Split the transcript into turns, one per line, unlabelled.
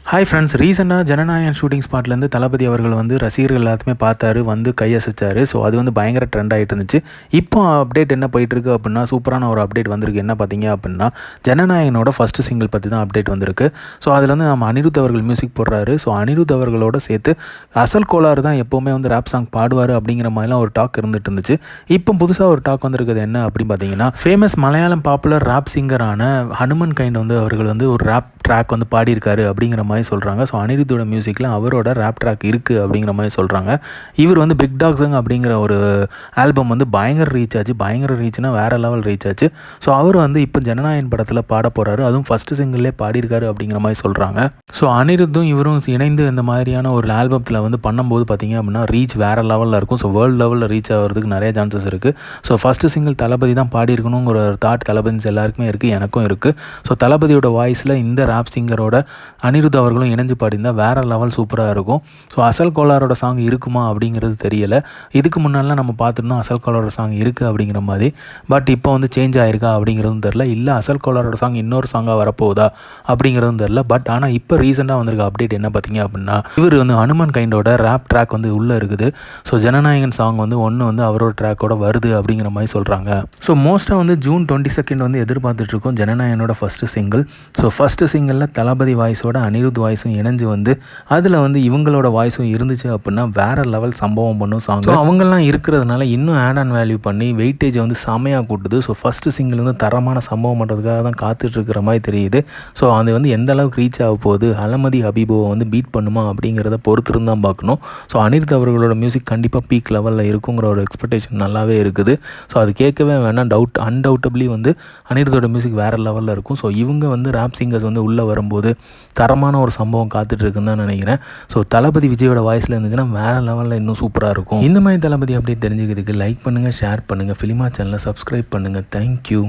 Hi friends, ரீசெண்டாக Jananayagan shooting ஸ்பாட்லேருந்து தளபதி அவர்கள் வந்து ரசிகர்கள் எல்லாத்துமே பார்த்தாரு, வந்து கையசைச்சார். ஸோ அது வந்து பயங்கர ட்ரெண்ட் ஆகிட்டு இருந்துச்சு. இப்போ அப்டேட் என்ன போயிட்டுருக்கு அப்படின்னா, சூப்பரான ஒரு அப்டேட் வந்திருக்கு. என்ன பார்த்தீங்க அப்படின்னா, ஜனநாயகனோட ஃபஸ்ட்டு சிங்கிள் பற்றி தான் அப்டேட் வந்திருக்கு. ஸோ அதில் வந்து நம்ம அனிருத் அவர்கள் மியூசிக் போடுறாரு. ஸோ அனிருத் அவர்களோட சேர்த்து அசல் கோளாறு தான் எப்போவுமே வந்து ரேப் சாங் பாடுவார் அப்படிங்கிற மாதிரிலாம் ஒரு டாக் இருந்துட்டு இருந்துச்சு. இப்போ புதுசாக ஒரு டாக் வந்திருக்குது. என்ன அப்படின்னு பார்த்தீங்கன்னா, ஃபேமஸ் மலையாளம் பாப்புலர் ரேப் சிங்கரான ஹனுமன் கைண்ட் வந்து அவர்கள் வந்து ஒரு ரேப் ட்ராக் வந்து பாடியிருக்காரு அப்படிங்கிற மாதிரி சொல்கிறாங்க. ஸோ அனிருத்தோட மியூசிக்கில் அவரோட ரேப் ட்ராக் இருக்குது அப்படிங்கிற மாதிரி சொல்கிறாங்க. இவர் வந்து பிக் டாக் சாங் அப்படிங்கிற ஒரு ஆல்பம் வந்து பயங்கர ரீச் ஆச்சு. பயங்கர ரீச்னா வேறு லெவல் ரீச் ஆச்சு. ஸோ அவர் வந்து இப்போ ஜனநாயகன் படத்தில் பாட போகிறாரு. அதுவும் ஃபஸ்ட்டு சிங்கிள்லே பாடியிருக்காரு அப்படிங்கிற மாதிரி சொல்கிறாங்க. ஸோ அனிருத்தும் இவரும் இணைந்து இந்த மாதிரியான ஒரு ஆல்பத்தில் வந்து பண்ணும்போது பார்த்திங்க அப்படின்னா ரீச் வேறு லெவலில் இருக்கும். ஸோ வேர்ல்டு லெவலில் ரீச் ஆகிறதுக்கு நிறைய சான்சஸ் இருக்குது. ஸோ ஃபஸ்ட்டு சிங்கிள் தளபதி தான் பாடியிருக்கணுங்கிற ஒரு தாட் தளபதி எல்லாருக்குமே இருக்குது, எனக்கும் இருக்குது. ஸோ தளபதியோட வாய்ஸில் இந்த ரேப் சிங்கரோட அனிருத் அவர்களும் இணைஞ்சு பாடியிருந்தால் வேறு லெவல் சூப்பராக இருக்கும். ஸோ அசல் கோளாரோட சாங் இருக்குமா அப்படிங்கிறது தெரியலை. இதுக்கு முன்னாடிலாம் நம்ம பார்த்துருந்தோம் அசல் கோளாரோட சாங் இருக்குது அப்படிங்கிற மாதிரி. பட் இப்போ வந்து சேஞ்ச் ஆகிருக்கா அப்படிங்கிறதும் தெரில. இல்லை அசல் கோளாரோட சாங் இன்னொரு சாங்காக வரப்போகுதா அப்படிங்கிறதும் தெரில. பட் ஆனால் இப்போ ரீசெண்டாக வந்திருக்க அப்டேட் என்ன பார்த்தீங்க அப்படின்னா, இவர் வந்து ஹனுமன் கைண்டோட ரேப் ட்ராக் வந்து உள்ளே இருக்குது. ஸோ ஜனநாயகன் சாங் வந்து ஒன்று வந்து அவரோட ட்ராக்கோட வருது அப்படிங்கிற மாதிரி சொல்கிறாங்க. ஸோ மோஸ்ட்டாக வந்து ஜூன் 22 வந்து எதிர்பார்த்துட்ருக்கோம் ஜனநாயகனோட ஃபஸ்ட்டு சிங்கிள். ஸோ ஃபஸ்ட்டு சிங்கிளில் தளபதி வாய்ஸோட அனிருத் வாய்ஸும் இணைஞ்சு வந்து அதில் வந்து இவங்களோட வாய்ஸும் இருந்துச்சு அப்படின்னா வேறு லெவல் சம்பவம் பண்ணும் சாங். அவங்கெல்லாம் இருக்கிறதுனால இன்னும் ஆட் ஆன் வேல்யூ பண்ணி வெயிட்டேஜை வந்து செமையாக கூட்டுது. ஸோ ஃபஸ்ட்டு சிங்கிள் வந்து தரமான சம்பவம் பண்ணுறதுக்காக தான் காத்துட்ருக்கிற மாதிரி தெரியுது. ஸோ அது வந்து எந்த அளவுக்கு ரீச் ஆக போகுது, அலமதி ஹபீபோவை வந்து பீட் பண்ணுமா அப்படிங்கிறத பொறுத்திருந்து தான் பார்க்கணும். ஸோ அனிருத் அவர்களோட மியூசிக் கண்டிப்பாக பீக் லெவலில் இருக்குங்கிற ஒரு எக்ஸ்பெக்டேஷன் நல்லாவே இருக்குது. ஸோ அது கேட்கவே வேணாம், அன்டவுட்டபிளி வந்து அனிருத்தோட மியூசிக் வேறு லெவலில் இருக்கும். ஸோ இவங்க வந்து ரேப் சிங்கர்ஸ் வந்து உள்ளே வரும்போது தரமான ஒரு சம்பவம் காத்துட்ருக்குன்னு தான் நினைக்கிறேன். ஸோ தளபதி விஜயோட வாய்ஸில் இருந்துச்சுன்னா வேறு லெவலில் இன்னும் சூப்பராக இருக்கும். இந்த மாதிரி தளபதி அப்டேட் தெரிஞ்சுக்கிறதுக்கு லைக் பண்ணுங்கள், ஷேர் பண்ணுங்கள், ஃபிலிமா சேனலை சப்ஸ்கிரைப் பண்ணுங்கள். தேங்க்யூ.